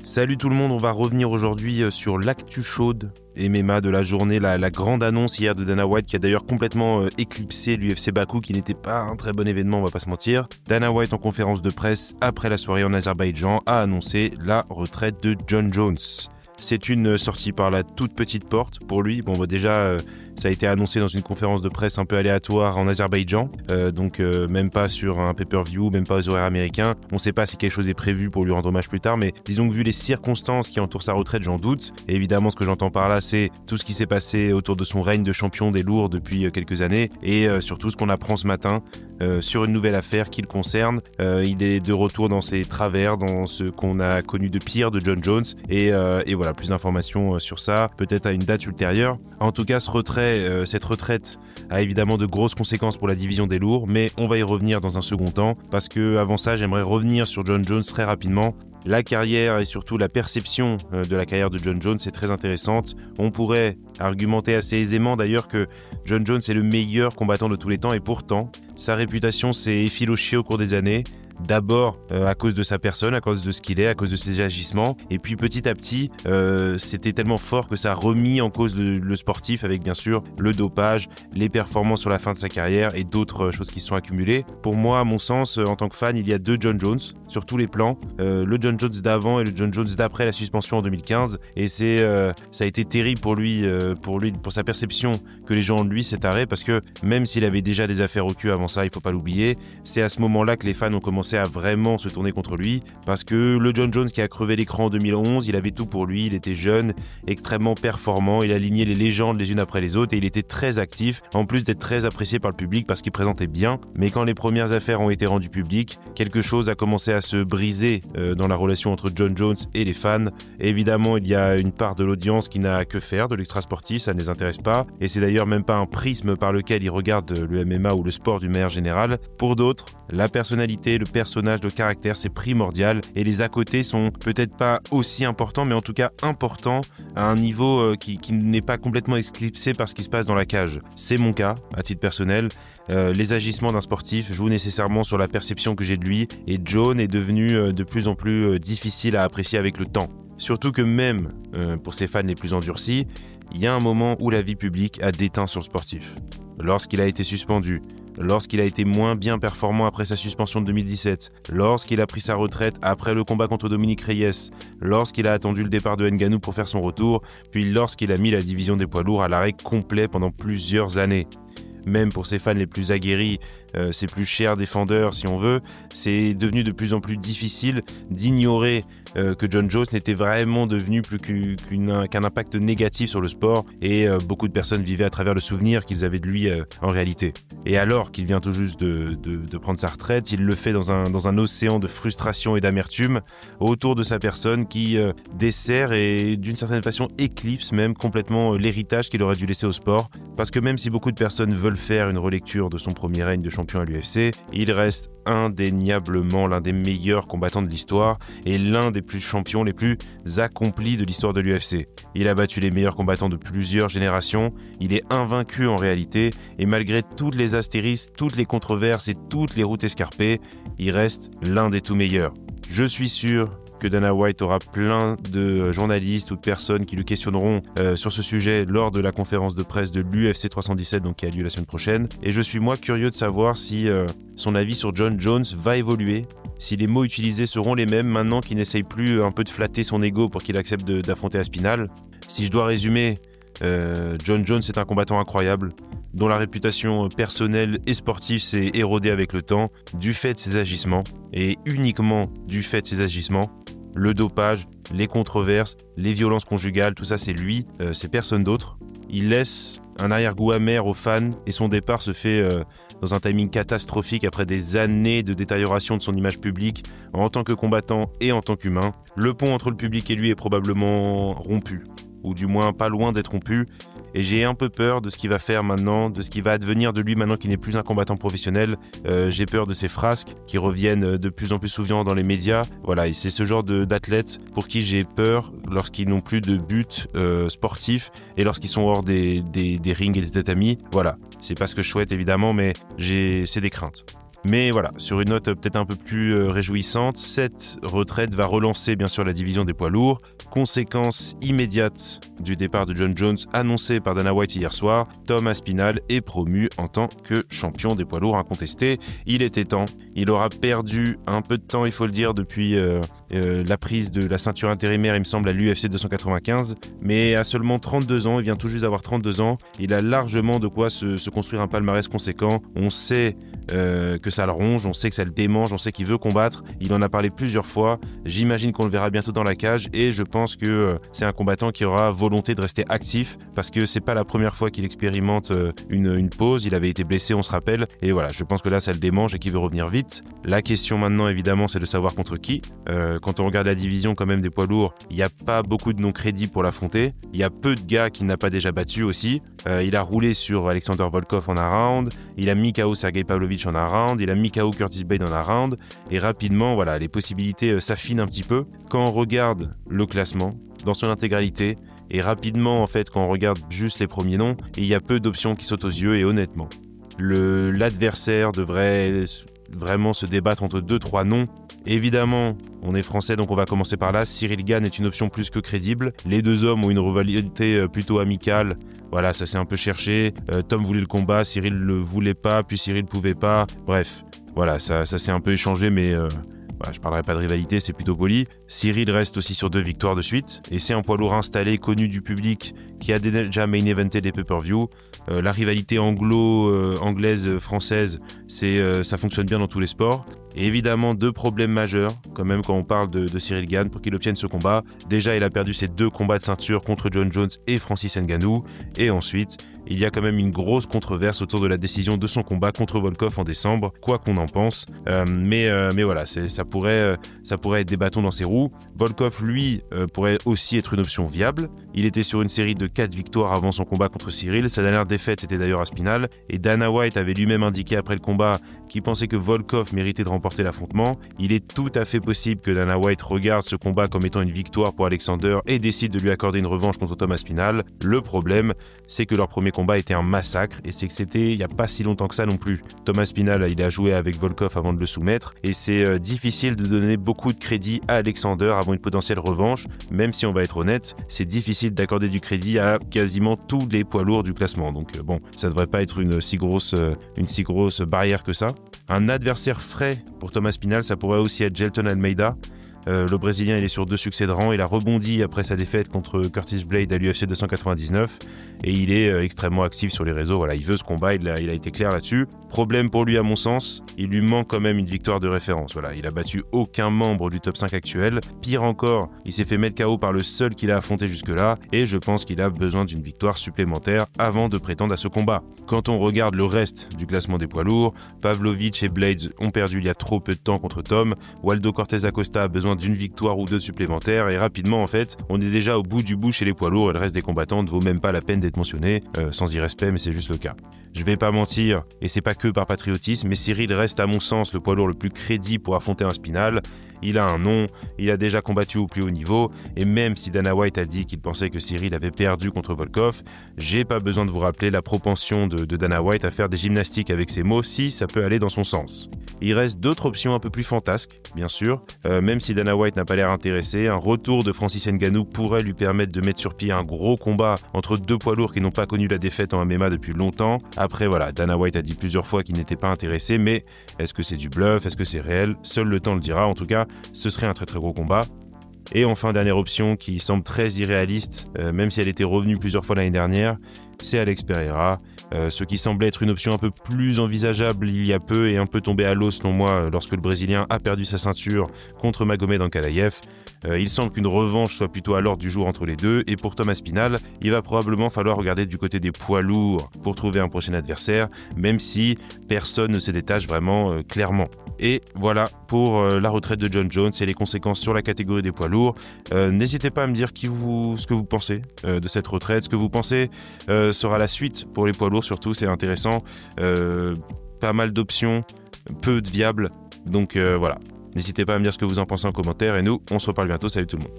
Salut tout le monde, on va revenir aujourd'hui sur l'actu chaude MMA de la journée, la grande annonce hier de Dana White qui a d'ailleurs complètement éclipsé l'UFC Bakou qui n'était pas un très bon événement, on va pas se mentir. Dana White en conférence de presse après la soirée en Azerbaïdjan a annoncé la retraite de Jon Jones. C'est une sortie par la toute petite porte pour lui. Bon, déjà, ça a été annoncé dans une conférence de presse un peu aléatoire en Azerbaïdjan, donc même pas sur un pay-per-view, même pas aux horaires américains. On ne sait pas si quelque chose est prévu pour lui rendre hommage plus tard, mais disons que vu les circonstances qui entourent sa retraite, j'en doute. Et évidemment, ce que j'entends par là, c'est tout ce qui s'est passé autour de son règne de champion des lourds depuis quelques années, et surtout ce qu'on apprend ce matin sur une nouvelle affaire qui le concerne. Il est de retour dans ses travers, dans ce qu'on a connu de pire de Jon Jones, et voilà, plus d'informations sur ça, peut-être à une date ultérieure. En tout cas, cette retraite a évidemment de grosses conséquences pour la division des lourds, mais on va y revenir dans un second temps, parce que avant ça, j'aimerais revenir sur Jon Jones très rapidement. La carrière et surtout la perception de la carrière de Jon Jones est très intéressante. On pourrait argumenter assez aisément d'ailleurs que Jon Jones est le meilleur combattant de tous les temps, et pourtant, sa réputation s'est effilochée au cours des années. D'abord à cause de sa personne, à cause de ce qu'il est, à cause de ses agissements, et puis petit à petit c'était tellement fort que ça a remis en cause le sportif, avec bien sûr le dopage, les performances sur la fin de sa carrière et d'autres choses qui se sont accumulées. Pour moi, à mon sens, en tant que fan, il y a deux Jon Jones sur tous les plans, le Jon Jones d'avant et le Jon Jones d'après la suspension en 2015, et ça a été terrible pour lui, pour sa perception que les gens ont de lui, cet arrêt, parce que même s'il avait déjà des affaires au cul avant ça, il faut pas l'oublier, c'est à ce moment-là que les fans ont commencé à vraiment se tourner contre lui, parce que le Jon Jones qui a crevé l'écran en 2011, il avait tout pour lui, il était jeune, extrêmement performant, il alignait les légendes les unes après les autres et il était très actif, en plus d'être très apprécié par le public parce qu'il présentait bien. Mais quand les premières affaires ont été rendues publiques, quelque chose a commencé à se briser dans la relation entre Jon Jones et les fans. Et évidemment, il y a une part de l'audience qui n'a que faire de l'extra-sportif, ça ne les intéresse pas, et c'est d'ailleurs même pas un prisme par lequel ils regardent le MMA ou le sport d'une manière générale. Pour d'autres, la personnalité, le personnage, le caractère, c'est primordial, et les à côté sont peut-être pas aussi importants, mais en tout cas importants à un niveau qui n'est pas complètement éclipsé par ce qui se passe dans la cage. C'est mon cas, à titre personnel. Les agissements d'un sportif jouent nécessairement sur la perception que j'ai de lui, et Jon est devenu de plus en plus difficile à apprécier avec le temps. Surtout que même pour ses fans les plus endurcis, il y a un moment où la vie publique a déteint sur le sportif. Lorsqu'il a été suspendu, lorsqu'il a été moins bien performant après sa suspension de 2017, lorsqu'il a pris sa retraite après le combat contre Dominique Reyes, lorsqu'il a attendu le départ de Ngannou pour faire son retour, puis lorsqu'il a mis la division des poids lourds à l'arrêt complet pendant plusieurs années. Même pour ses fans les plus aguerris, ses plus chers défendeurs si on veut, c'est devenu de plus en plus difficile d'ignorer que Jon Jones n'était vraiment devenu plus qu'un impact négatif sur le sport, et beaucoup de personnes vivaient à travers le souvenir qu'ils avaient de lui en réalité. Et alors qu'il vient tout juste de prendre sa retraite, il le fait dans un océan de frustration et d'amertume autour de sa personne qui dessert et d'une certaine façon éclipse même complètement l'héritage qu'il aurait dû laisser au sport, parce que même si beaucoup de personnes veulent faire une relecture de son premier règne de champion à l'UFC, il reste indéniablement l'un des meilleurs combattants de l'histoire et l'un des plus champions les plus accomplis de l'histoire de l'UFC. Il a battu les meilleurs combattants de plusieurs générations, il est invaincu en réalité, et malgré toutes les astérisques, toutes les controverses et toutes les routes escarpées, il reste l'un des tout meilleurs. Je suis sûr que Dana White aura plein de journalistes ou de personnes qui lui questionneront sur ce sujet lors de la conférence de presse de l'UFC 317, donc qui a lieu la semaine prochaine. Et je suis moi curieux de savoir si son avis sur Jon Jones va évoluer, si les mots utilisés seront les mêmes maintenant qu'il n'essaye plus un peu de flatter son ego pour qu'il accepte d'affronter Aspinall. Si je dois résumer, Jon Jones est un combattant incroyable, dont la réputation personnelle et sportive s'est érodée avec le temps du fait de ses agissements, et uniquement du fait de ses agissements. Le dopage, les controverses, les violences conjugales, tout ça c'est lui, c'est personne d'autre. Il laisse un arrière-goût amer aux fans, et son départ se fait dans un timing catastrophique après des années de détérioration de son image publique en tant que combattant et en tant qu'humain. Le pont entre le public et lui est probablement rompu, ou du moins pas loin d'être rompu, et j'ai un peu peur de ce qu'il va faire maintenant, de ce qui va advenir de lui maintenant qu'il n'est plus un combattant professionnel. J'ai peur de ces frasques qui reviennent de plus en plus souvent dans les médias. Voilà, et c'est ce genre d'athlètes pour qui j'ai peur lorsqu'ils n'ont plus de but sportif et lorsqu'ils sont hors des rings et des tatamis. Voilà, c'est pas ce que je souhaite évidemment, mais c'est des craintes. Mais voilà, sur une note peut-être un peu plus réjouissante, cette retraite va relancer bien sûr la division des poids lourds. Conséquence immédiate du départ de Jon Jones annoncé par Dana White hier soir, Tom Aspinall est promu en tant que champion des poids lourds incontesté. Il était temps, il aura perdu un peu de temps, il faut le dire, depuis la prise de la ceinture intérimaire, il me semble, à l'UFC 295, mais à seulement 32 ans, il vient tout juste d'avoir 32 ans, il a largement de quoi se construire un palmarès conséquent. On sait que ça le ronge, on sait que ça le démange, on sait qu'il veut combattre, il en a parlé plusieurs fois, j'imagine qu'on le verra bientôt dans la cage et je pense que c'est un combattant qui aura volonté de rester actif parce que c'est pas la première fois qu'il expérimente une pause, il avait été blessé, on se rappelle, et voilà, je pense que là ça le démange et qu'il veut revenir vite. La question maintenant évidemment c'est de savoir contre qui. Quand on regarde la division quand même des poids lourds, il n'y a pas beaucoup de noms crédibles pour l'affronter, il y a peu de gars qu'il n'a pas déjà battu aussi, il a roulé sur Alexander Volkov en un round, il a mis KO Sergey Pavlovich en un round, il a mis KO Curtis Blade en un round, et rapidement, voilà, les possibilités s'affinent un petit peu. Quand on regarde le classement dans son intégralité, et rapidement, en fait, quand on regarde juste les premiers noms, il y a peu d'options qui sautent aux yeux, et honnêtement, l'adversaire devrait vraiment se débattre entre 2-3 noms. Évidemment, on est français, donc on va commencer par là. Cyril Gane est une option plus que crédible. Les deux hommes ont une rivalité plutôt amicale. Voilà, ça s'est un peu cherché. Tom voulait le combat, Cyril ne le voulait pas, puis Cyril ne pouvait pas. Bref, voilà, ça s'est un peu échangé, mais voilà, je parlerai pas de rivalité, c'est plutôt poli. Cyril reste aussi sur 2 victoires de suite, et c'est un poids lourd installé, connu du public, qui a déjà main eventé des pay-per-view. La rivalité anglaise-française, ça fonctionne bien dans tous les sports. Et évidemment, 2 problèmes majeurs, quand même, quand on parle de Cyril Gane, pour qu'il obtienne ce combat. Déjà, il a perdu ses 2 combats de ceinture contre Jon Jones et Francis Ngannou. Et ensuite, il y a quand même une grosse controverse autour de la décision de son combat contre Volkov en décembre, quoi qu'on en pense. Mais voilà, ça pourrait être des bâtons dans ses roues. Volkov, lui, pourrait aussi être une option viable. Il était sur une série de 4 victoires avant son combat contre Cyril. Sa dernière défaite, c'était d'ailleurs Aspinall. Et Dana White avait lui-même indiqué après le combat qu'il pensait que Volkov méritait de remporter l'affrontement. Il est tout à fait possible que Dana White regarde ce combat comme étant une victoire pour Alexander et décide de lui accorder une revanche contre Tom Aspinall. Le problème, c'est que leur premier combat était un massacre et c'est que c'était il n'y a pas si longtemps que ça non plus. Tom Aspinall, il a joué avec Volkov avant de le soumettre et c'est difficile de donner beaucoup de crédit à Alexander avant une potentielle revanche, même si on va être honnête, c'est difficile d'accorder du crédit à quasiment tous les poids lourds du classement. Donc bon, ça devrait pas être une si grosse barrière que ça. Un adversaire frais pour Tom Aspinall, ça pourrait aussi être Jailton Almeida. Le Brésilien, il est sur 2 succès de rang. Il a rebondi après sa défaite contre Curtis Blade à l'UFC 299 et il est extrêmement actif sur les réseaux. Voilà, il veut ce combat, il a été clair là-dessus. Problème pour lui, à mon sens, il lui manque quand même une victoire de référence. Voilà, il a battu aucun membre du top 5 actuel. Pire encore, il s'est fait mettre KO par le seul qu'il a affronté jusque-là et je pense qu'il a besoin d'une victoire supplémentaire avant de prétendre à ce combat. Quand on regarde le reste du classement des poids lourds, Pavlovich et Blades ont perdu il y a trop peu de temps contre Tom. Waldo Cortés Acosta a besoin d'une victoire ou 2 supplémentaires et rapidement en fait on est déjà au bout du bout chez les poids lourds et le reste des combattants ne vaut même pas la peine d'être mentionné, sans irrespect mais c'est juste le cas. Je vais pas mentir et c'est pas que par patriotisme mais Cyril reste à mon sens le poids lourd le plus crédible pour affronter un Aspinall. Il a un nom, il a déjà combattu au plus haut niveau et même si Dana White a dit qu'il pensait que Cyril avait perdu contre Volkov, j'ai pas besoin de vous rappeler la propension de Dana White à faire des gymnastiques avec ses mots si ça peut aller dans son sens. Il reste d'autres options un peu plus fantasques, bien sûr, même si Dana White n'a pas l'air intéressé, un retour de Francis Ngannou pourrait lui permettre de mettre sur pied un gros combat entre 2 poids lourds qui n'ont pas connu la défaite en MMA depuis longtemps. Après voilà, Dana White a dit plusieurs fois qu'il n'était pas intéressé, mais est-ce que c'est du bluff, est-ce que c'est réel? Seul le temps le dira, en tout cas, ce serait un très très gros combat. Et enfin, dernière option qui semble très irréaliste, même si elle était revenue plusieurs fois l'année dernière, c'est Alex Pereira. Ce qui semblait être une option un peu plus envisageable il y a peu et un peu tombé à l'eau selon moi lorsque le Brésilien a perdu sa ceinture contre Magomed Ankalaev. Il semble qu'une revanche soit plutôt à l'ordre du jour entre les deux et pour Tom Aspinall, il va probablement falloir regarder du côté des poids lourds pour trouver un prochain adversaire, même si personne ne se détache vraiment clairement. Et voilà pour la retraite de Jon Jones et les conséquences sur la catégorie des poids lourds. N'hésitez pas à me dire ce que vous pensez de cette retraite, ce que vous pensez sera la suite pour les poids lourds surtout, c'est intéressant. Pas mal d'options, peu de viables, donc voilà. N'hésitez pas à me dire ce que vous en pensez en commentaire et nous, on se reparle bientôt. Salut tout le monde.